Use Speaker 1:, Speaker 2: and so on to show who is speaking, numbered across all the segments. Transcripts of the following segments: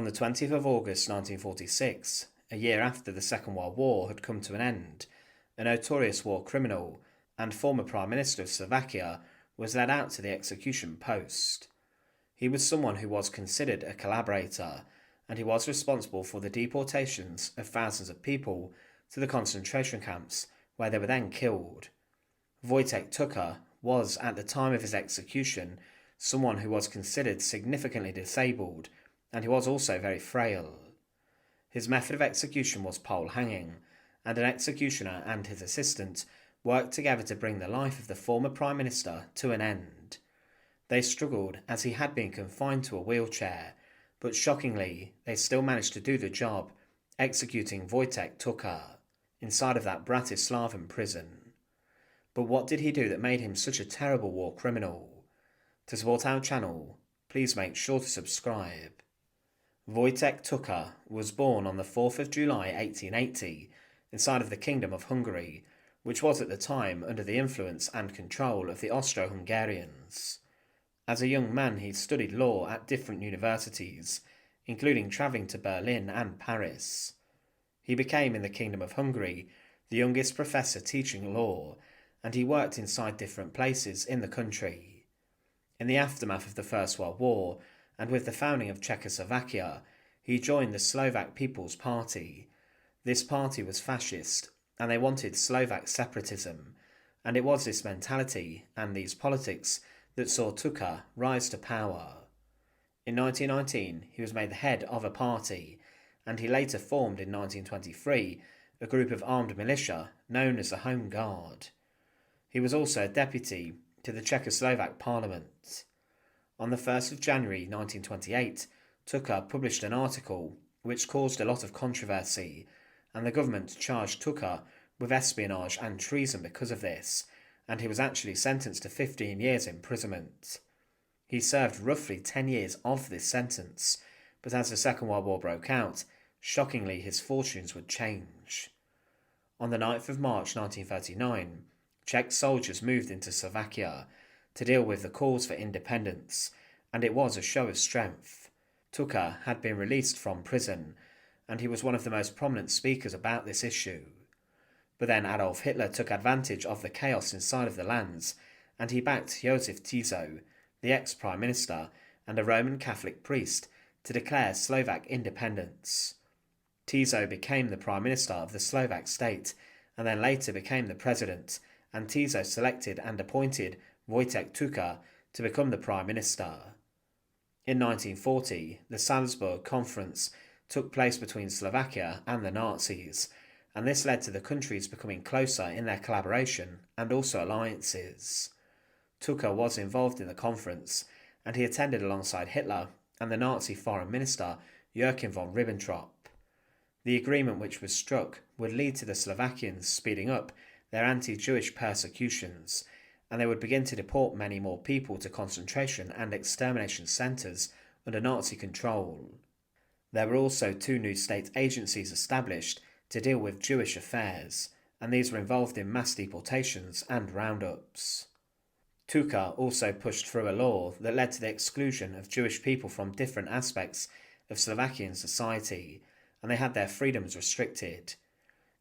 Speaker 1: On the 20th of August 1946, a year after the Second World War had come to an end, a notorious war criminal and former Prime Minister of Slovakia was led out to the execution post. He was someone who was considered a collaborator, and he was responsible for the deportations of thousands of people to the concentration camps where they were then killed. Vojtech Tuka was, at the time of his execution, someone who was considered significantly disabled, and he was also very frail. His method of execution was pole hanging, and an executioner and his assistant worked together to bring the life of the former Prime Minister to an end. They struggled as he had been confined to a wheelchair, but shockingly, they still managed to do the job, executing Vojtech Tuka inside of that Bratislavan prison. But what did he do that made him such a terrible war criminal? To support our channel, please make sure to subscribe. Vojtech Tuka was born on the 4th of July 1880 inside of the Kingdom of Hungary, which was at the time under the influence and control of the Austro-Hungarians. As a young man, he studied law at different universities, including travelling to Berlin and Paris. He became, in the Kingdom of Hungary, the youngest professor teaching law, and he worked inside different places in the country. In the aftermath of the First World War, and with the founding of Czechoslovakia, he joined the Slovak People's Party. This party was fascist, and they wanted Slovak separatism, and it was this mentality and these politics that saw Tuka rise to power. In 1919, he was made the head of a party, and he later formed in 1923 a group of armed militia known as the Home Guard. He was also a deputy to the Czechoslovak Parliament. On the 1st of January 1928, Tuka published an article which caused a lot of controversy, and the government charged Tuka with espionage and treason because of this, and he was actually sentenced to 15 years imprisonment. He served roughly 10 years of this sentence, but as the Second World War broke out, shockingly his fortunes would change. On the 9th of March 1939, Czech soldiers moved into Slovakia to deal with the calls for independence, and it was a show of strength. Tuka had been released from prison, and he was one of the most prominent speakers about this issue. But then Adolf Hitler took advantage of the chaos inside of the lands, and he backed Josef Tiso, the ex-Prime Minister and a Roman Catholic priest, to declare Slovak independence. Tiso became the Prime Minister of the Slovak state, and then later became the President, and Tiso selected and appointed Vojtech Tuka to become the Prime Minister. In 1940, the Salzburg Conference took place between Slovakia and the Nazis, and this led to the countries becoming closer in their collaboration and also alliances. Tuka was involved in the conference, and he attended alongside Hitler and the Nazi Foreign Minister Joachim von Ribbentrop. The agreement which was struck would lead to the Slovakians speeding up their anti-Jewish persecutions, and they would begin to deport many more people to concentration and extermination centres under Nazi control. There were also 2 new state agencies established to deal with Jewish affairs, and these were involved in mass deportations and roundups. Tuka also pushed through a law that led to the exclusion of Jewish people from different aspects of Slovakian society, and they had their freedoms restricted.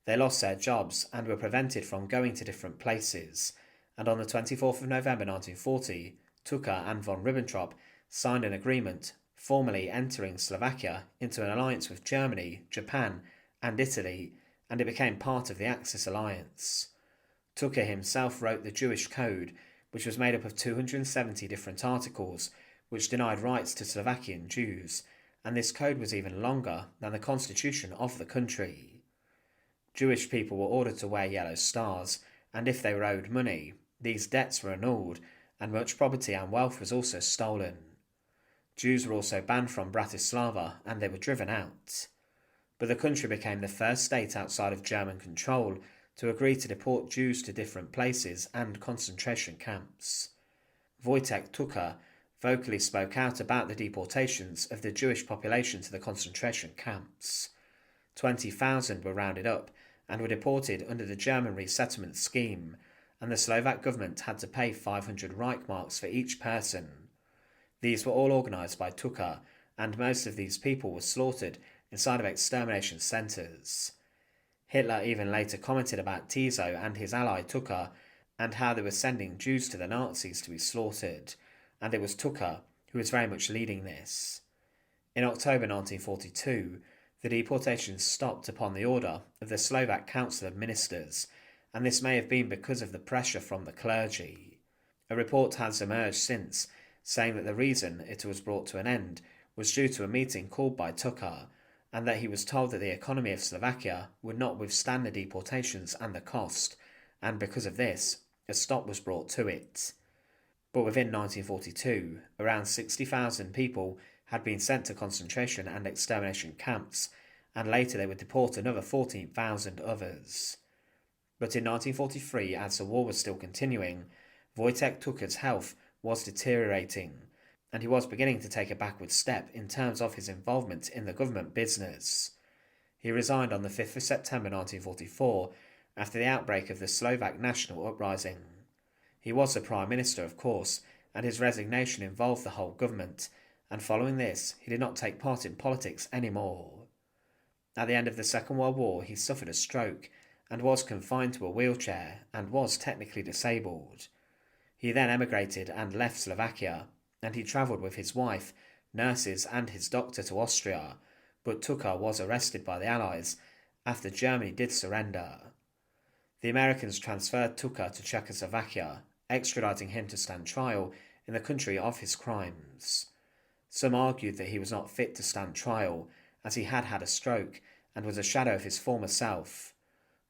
Speaker 1: They lost their jobs and were prevented from going to different places, and on the 24th of November 1940, Tuka and von Ribbentrop signed an agreement formally entering Slovakia into an alliance with Germany, Japan and Italy, and it became part of the Axis alliance. Tuka himself wrote the Jewish Code, which was made up of 270 different articles which denied rights to Slovakian Jews, and this code was even longer than the constitution of the country. Jewish people were ordered to wear yellow stars, and if they were owed money, these debts were annulled, and much property and wealth was also stolen. Jews were also banned from Bratislava, and they were driven out. But the country became the first state outside of German control to agree to deport Jews to different places and concentration camps. Vojtech Tuka vocally spoke out about the deportations of the Jewish population to the concentration camps. 20,000 were rounded up and were deported under the German resettlement scheme, and the Slovak government had to pay 500 Reichmarks for each person. These were all organised by Tuka, and most of these people were slaughtered inside of extermination centres. Hitler even later commented about Tiso and his ally Tuka and how they were sending Jews to the Nazis to be slaughtered, and it was Tuka who was very much leading this. In October 1942, the deportations stopped upon the order of the Slovak Council of Ministers, and this may have been because of the pressure from the clergy. A report has emerged since, saying that the reason it was brought to an end was due to a meeting called by Tuka, and that he was told that the economy of Slovakia would not withstand the deportations and the cost, and because of this, a stop was brought to it. But within 1942, around 60,000 people had been sent to concentration and extermination camps, and later they would deport another 14,000 others. But in 1943, as the war was still continuing, Vojtech Tuka's health was deteriorating, and he was beginning to take a backward step in terms of his involvement in the government business. He resigned on the 5th of September 1944 after the outbreak of the Slovak national uprising. He was the Prime Minister, of course, and his resignation involved the whole government, and following this, he did not take part in politics anymore. At the end of the Second World War, he suffered a stroke and was confined to a wheelchair and was technically disabled. He then emigrated and left Slovakia, and he travelled with his wife, nurses and his doctor to Austria, but Tuka was arrested by the Allies after Germany did surrender. The Americans transferred Tuka to Czechoslovakia, extraditing him to stand trial in the country of his crimes. Some argued that he was not fit to stand trial, as he had had a stroke and was a shadow of his former self,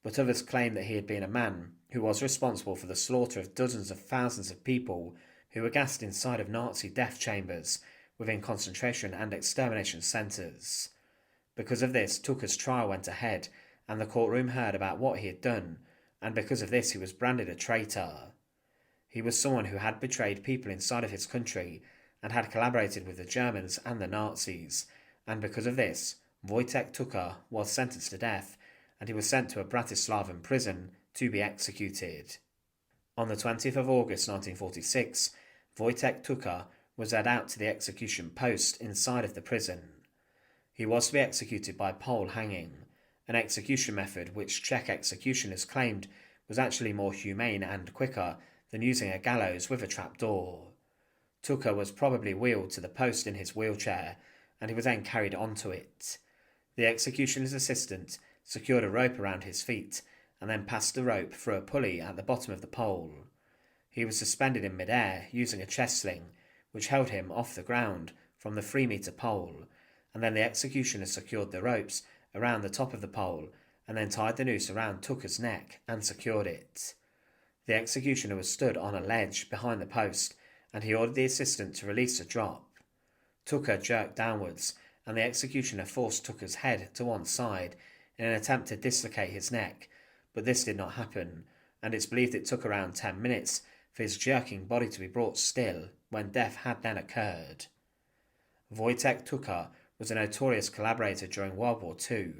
Speaker 1: but others claimed that he had been a man who was responsible for the slaughter of dozens of thousands of people who were gassed inside of Nazi death chambers within concentration and extermination centres. Because of this, Tuka's trial went ahead, and the courtroom heard about what he had done, and because of this he was branded a traitor. He was someone who had betrayed people inside of his country and had collaborated with the Germans and the Nazis, and because of this, Vojtech Tuka was sentenced to death, and he was sent to a Bratislavan prison to be executed. On the 20th of August 1946, Vojtech Tuka was led out to the execution post inside of the prison. He was to be executed by pole hanging, an execution method which Czech executioners claimed was actually more humane and quicker than using a gallows with a trapdoor. Tuka was probably wheeled to the post in his wheelchair, and he was then carried onto it. The executioner's assistant secured a rope around his feet and then passed the rope through a pulley at the bottom of the pole. He was suspended in mid-air using a chest sling, which held him off the ground from the 3-metre pole, and then the executioner secured the ropes around the top of the pole and then tied the noose around Tuka's neck and secured it. The executioner was stood on a ledge behind the post, and he ordered the assistant to release a drop. Tuka jerked downwards, and the executioner forced Tuka's head to one side in an attempt to dislocate his neck, but this did not happen, and it's believed it took around 10 minutes for his jerking body to be brought still when death had then occurred. Vojtech Tuka was a notorious collaborator during World War II,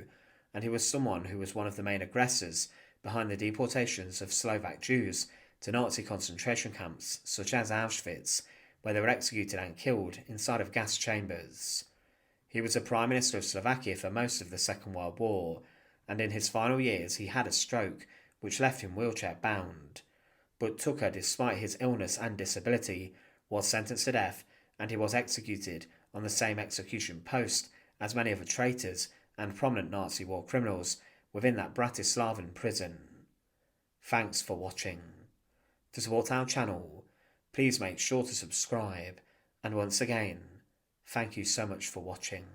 Speaker 1: and he was someone who was one of the main aggressors behind the deportations of Slovak Jews to Nazi concentration camps such as Auschwitz, where they were executed and killed inside of gas chambers. He was the Prime Minister of Slovakia for most of the Second World War, and in his final years he had a stroke which left him wheelchair bound. But Tuka, despite his illness and disability, was sentenced to death, and he was executed on the same execution post as many other traitors and prominent Nazi war criminals within that Bratislavan prison. Thanks for watching. To support our channel, please make sure to subscribe, and once again, thank you so much for watching.